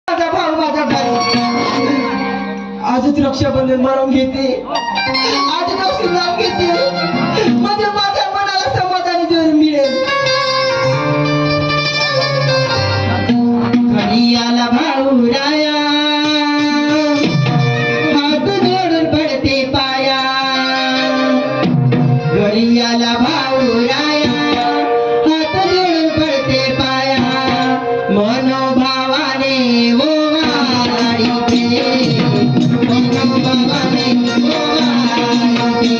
माझा भाऊ माझ्या घरी आजच रक्षाबंधन म्हणून घेते, आजच आशीर्वाद घेते, म्हणजे माझ्या मनाला समाधानी जरूर मिळेल. घरी आला भाऊ राया, हात जोडून पडते पाया. घरी आला भाऊ राया, हात जोडून पडते पाया. मनोभावाने ओवाळीते, मनोभावाने ओवाळीते.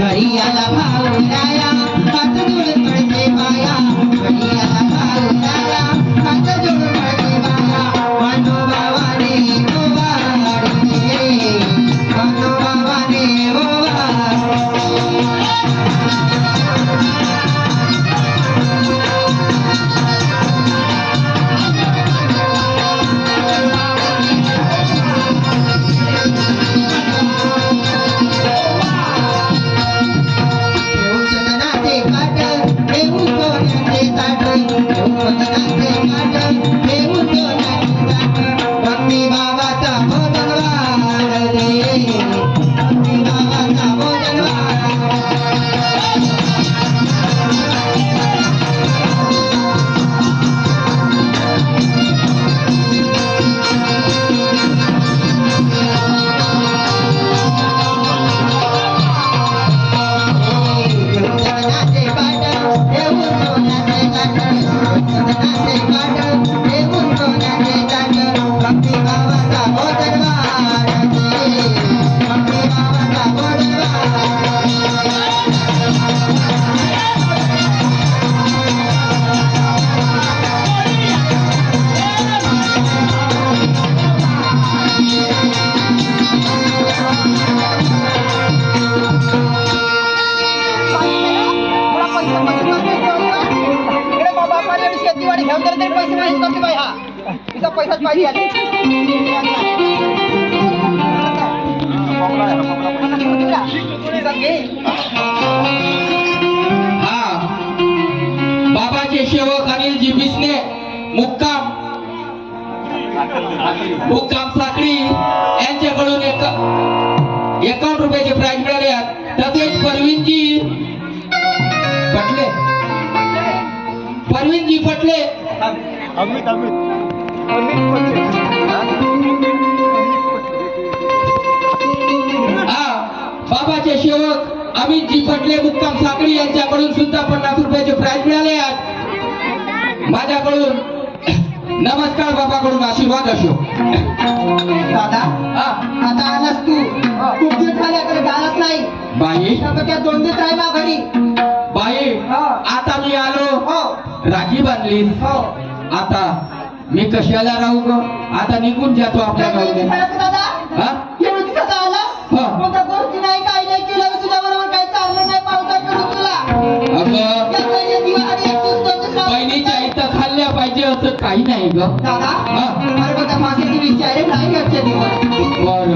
घरी आला भाऊ राया, हात जोडून पडते पाया. घरी आला भाऊ राया, हात जोडून पडते पाया. मनोभावाने ओवाळीते, मनोभावाने ओवाळीते. पैसाच पाहिजे. बाबाचे सेवक अनिलजी बिसने मुक्काम साखळी यांच्याकडून 51 रुपयाचे प्राइज मिळाले. तसेच परवीनजी पटले बाबाचे सेवक अमितजी पटले मुक्काम साखळी यांच्याकडून सुद्धा 50 रुपयाचे प्राइज मिळाले आहेत. माझ्याकडून नमस्कार, बाबाकडून आशीर्वाद असो. दादा आता आलास तू, खूप दिवस झाल्याकडे आलास नाही. बाई त्या 2 दिवस राहिला घरी. बाई आता मी आलो, राखी बांधली. आता मी कशाला राहू ग, आता निघून जातो आपल्या गावी. बहिणीच्या इथं खाल्ल्या पाहिजे असं काही नाही ग. दादा माझे विचार नाही.